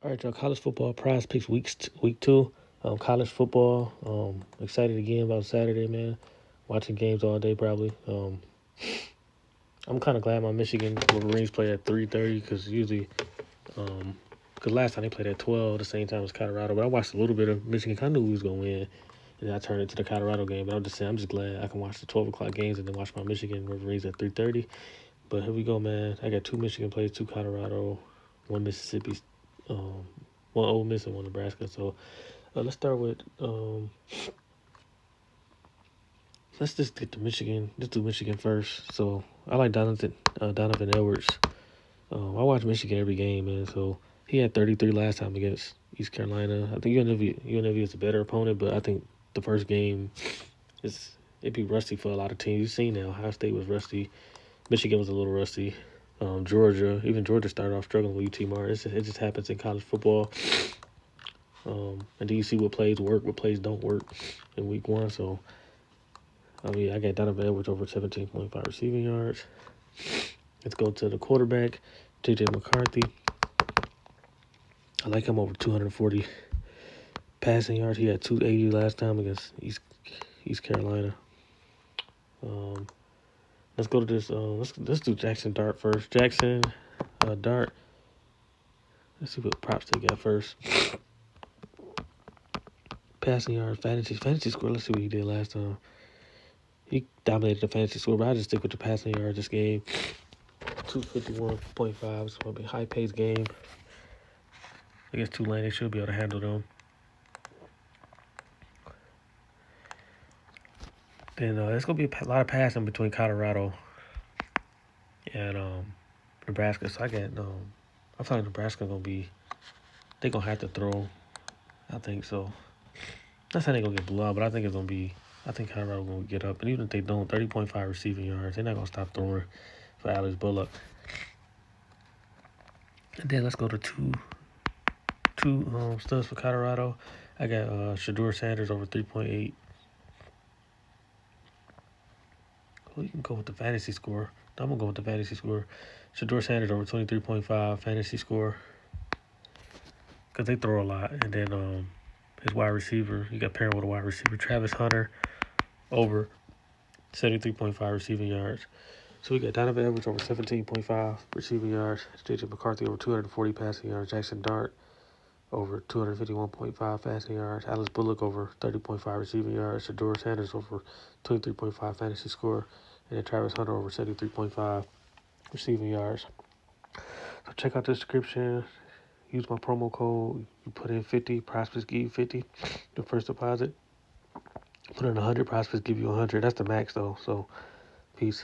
All right, y'all. College football prize picks week two. College football. Excited again about Saturday, man. Watching games all day probably. I'm kind of glad my Michigan Wolverines play at 3:30 because usually, because last time they played at 12 the same time as Colorado. But I watched a little bit of Michigan. I knew we was gonna win, and then I turned it to the Colorado game. But I'm just saying, I'm just glad I can watch the 12 o'clock games and then watch my Michigan Wolverines at 3:30. But here we go, man. I got two Michigan plays, two Colorado, one Mississippi, um, one Ole Miss, and one Nebraska. So let's start with let's just get to Michigan. Let's do Michigan first. So I like Donovan Edwards. I watch Michigan every game, man. So he had 33 last time against East Carolina. I think UNLV is a better opponent, but I think the first game it'd be rusty for a lot of teams. You've seen now Ohio State was rusty. Michigan was a little rusty. Georgia started off struggling with UT Martin. It just happens in college football. And then you see what plays work, what plays don't work in week one. So, I got Donovan Edwards over 17.5 receiving yards. Let's go to the quarterback, J.J. McCarthy. I like him over 240 passing yards. He had 280 last time against East Carolina. Let's go to this. Let's do Jackson Dart first. Jackson Dart. Let's see what props they got first. Passing yards, fantasy score. Let's see what he did last time. He dominated the fantasy score, but I just stick with the passing yards this game. 251.5. It's going to be a high-paced game. Against Tulane, they should be able to handle them. Then it's going to be a lot of passing between Colorado and Nebraska. So I feel like Nebraska they're going to have to throw. I think so. Not saying they're going to get blown out, but I think Colorado going to get up. And even if they don't, 30.5 receiving yards, they're not going to stop throwing for Alex Bullock. And then let's go to two studs for Colorado. I got Shedeur Sanders over 3.8. Well, you can go with the fantasy score. I'm going to go with the fantasy score. Shedeur Sanders over 23.5 fantasy score. Because they throw a lot. And then his wide receiver, you got pairing with a wide receiver, Travis Hunter, over 73.5 receiving yards. So we got Donovan Edwards over 17.5 receiving yards. J.J. McCarthy over 240 passing yards. Jackson Dart over 251.5 passing yards. Alex Bullock over 30.5 receiving yards. Shedeur Sanders over 23.5 fantasy score. And then Travis Hunter over 73.5 receiving yards. So check out the description. Use my promo code. You put in 50, Prizepicks give you 50. The first deposit. Put in 100, Prizepicks give you 100. That's the max though. So peace.